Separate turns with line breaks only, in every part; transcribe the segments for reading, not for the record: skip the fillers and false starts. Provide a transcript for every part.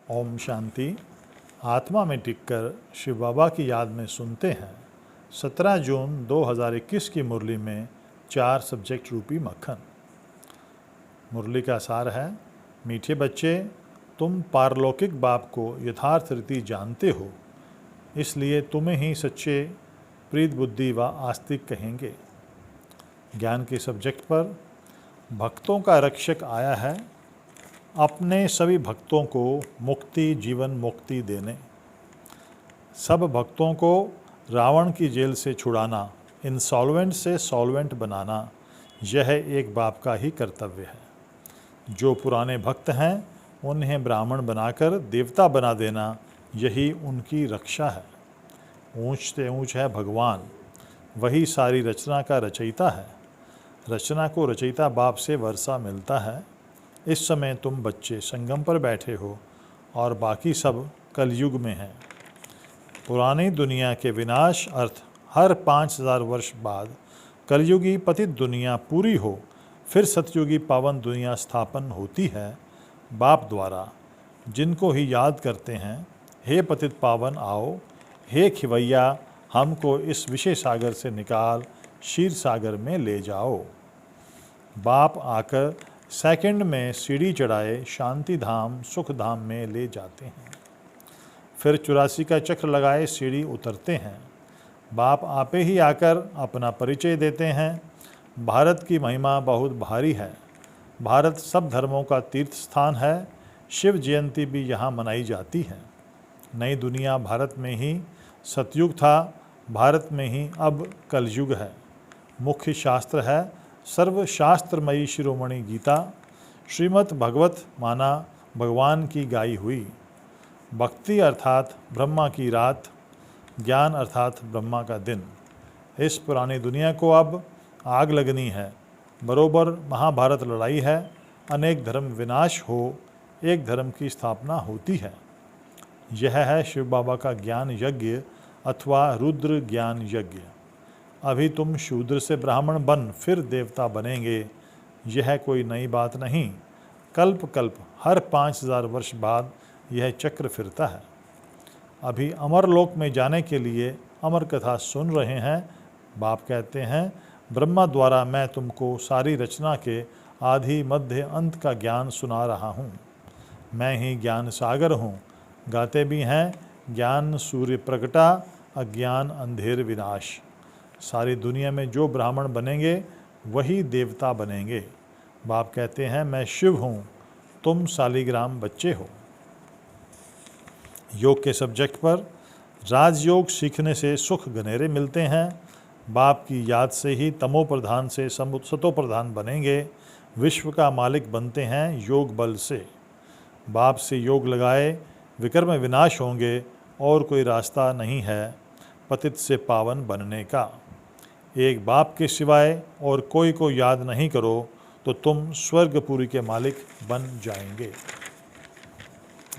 ओम शांति। आत्मा में टिककर शिव बाबा की याद में सुनते हैं 17 जून 2021 की मुरली में 4 सब्जेक्ट रूपी मक्खन। मुरली का सार है, मीठे बच्चे, तुम पारलौकिक बाप को यथार्थ रीति जानते हो, इसलिए तुम्हें ही सच्चे प्रीत बुद्धि व आस्तिक कहेंगे। ज्ञान के सब्जेक्ट पर भक्तों का रक्षक आया है, अपने सभी भक्तों को मुक्ति जीवन मुक्ति देने। सब भक्तों को रावण की जेल से छुड़ाना, इंसॉल्वेंट से सॉल्वेंट बनाना, यह एक बाप का ही कर्तव्य है। जो पुराने भक्त हैं उन्हें ब्राह्मण बनाकर देवता बना देना, यही उनकी रक्षा है। ऊंच से ऊंच है भगवान, वही सारी रचना का रचयिता है। रचना को रचयिता बाप से वर्षा मिलता है। इस समय तुम बच्चे संगम पर बैठे हो और बाकी सब कलयुग में हैं। पुरानी दुनिया के विनाश अर्थ हर 5000 वर्ष बाद कलयुगी पतित दुनिया पूरी हो, फिर सतयुगी पावन दुनिया स्थापन होती है बाप द्वारा। जिनको ही याद करते हैं, हे पतित पावन आओ, हे खिवैया हमको इस विषय सागर से निकाल क्षीर सागर में ले जाओ। बाप आकर सेकंड में सीढ़ी चढ़ाए शांति धाम सुख धाम में ले जाते हैं। फिर 84 का चक्र लगाए सीढ़ी उतरते हैं। बाप आपे ही आकर अपना परिचय देते हैं। भारत की महिमा बहुत भारी है। भारत सब धर्मों का तीर्थ स्थान है। शिव जयंती भी यहाँ मनाई जाती है। नई दुनिया भारत में ही सतयुग था, भारत में ही अब कलयुग है। मुख्य शास्त्र है सर्वशास्त्रमयी शिरोमणि गीता, श्रीमद् भगवत माना भगवान की गाई हुई। भक्ति अर्थात ब्रह्मा की रात, ज्ञान अर्थात ब्रह्मा का दिन। इस पुरानी दुनिया को अब आग लगनी है। बरोबर महाभारत लड़ाई है, अनेक धर्म विनाश हो, एक धर्म की स्थापना होती है। यह है शिव बाबा का ज्ञान यज्ञ अथवा रुद्र ज्ञान यज्ञ। अभी तुम शूद्र से ब्राह्मण बन फिर देवता बनेंगे, यह कोई नई बात नहीं। कल्प कल्प हर 5000 वर्ष बाद यह चक्र फिरता है। अभी अमरलोक में जाने के लिए अमर कथा सुन रहे हैं। बाप कहते हैं, ब्रह्मा द्वारा मैं तुमको सारी रचना के आदि मध्य अंत का ज्ञान सुना रहा हूँ। मैं ही ज्ञान सागर हूँ। गाते भी हैं, ज्ञान सूर्य प्रगटा, अज्ञान अंधेर विनाश। सारी दुनिया में जो ब्राह्मण बनेंगे वही देवता बनेंगे। बाप कहते हैं, मैं शिव हूँ, तुम शालिग्राम बच्चे हो। योग के सब्जेक्ट पर राजयोग सीखने से सुख घनेरे मिलते हैं। बाप की याद से ही तमो प्रधान से सतो प्रधान बनेंगे। विश्व का मालिक बनते हैं योग बल से। बाप से योग लगाए विकर्म विनाश होंगे और कोई रास्ता नहीं है पतित से पावन बनने का। एक बाप के सिवाय और कोई को याद नहीं करो तो तुम स्वर्गपुरी के मालिक बन जाएंगे।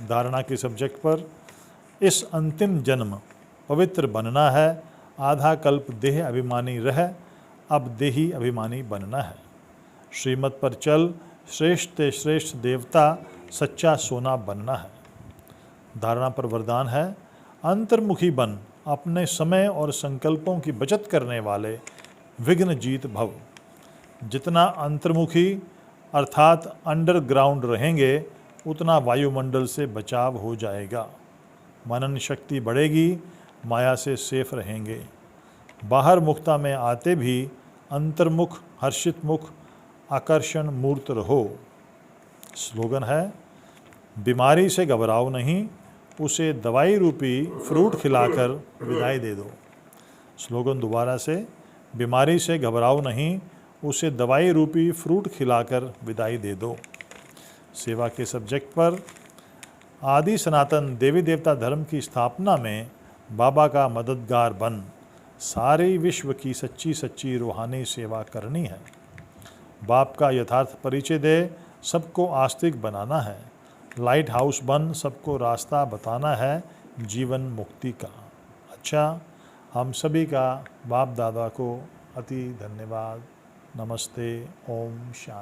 धारणा के सब्जेक्ट पर इस अंतिम जन्म पवित्र बनना है। आधा कल्प देह अभिमानी रह, अब देही अभिमानी बनना है। श्रीमत पर चल, श्रेष्ठ ते श्रेष्ठ देवता सच्चा सोना बनना है। धारणा पर वरदान है, अंतर्मुखी बन, अपने समय और संकल्पों की बचत करने वाले विघ्न जीत भव। जितना अंतर्मुखी अर्थात अंडरग्राउंड रहेंगे, उतना वायुमंडल से बचाव हो जाएगा। मनन शक्ति बढ़ेगी, माया से सेफ रहेंगे। बाहर मुक्ता में आते भी अंतर्मुख हर्षित मुख आकर्षण मूर्त रहो। स्लोगन है, बीमारी से घबराओ नहीं, उसे दवाई रूपी फ्रूट खिलाकर विदाई दे दो। स्लोगन दोबारा से, बीमारी से घबराओ नहीं, उसे दवाई रूपी फ्रूट खिलाकर विदाई दे दो। सेवा के सब्जेक्ट पर आदि सनातन देवी देवता धर्म की स्थापना में बाबा का मददगार बन, सारे विश्व की सच्ची सच्ची रूहानी सेवा करनी है। बाप का यथार्थ परिचय दे, सबको आस्तिक बनाना है। लाइट हाउस बन, सबको रास्ता बताना है जीवन मुक्ति का। अच्छा, हम सभी का बाप दादा को अति धन्यवाद। नमस्ते। ओम शांति।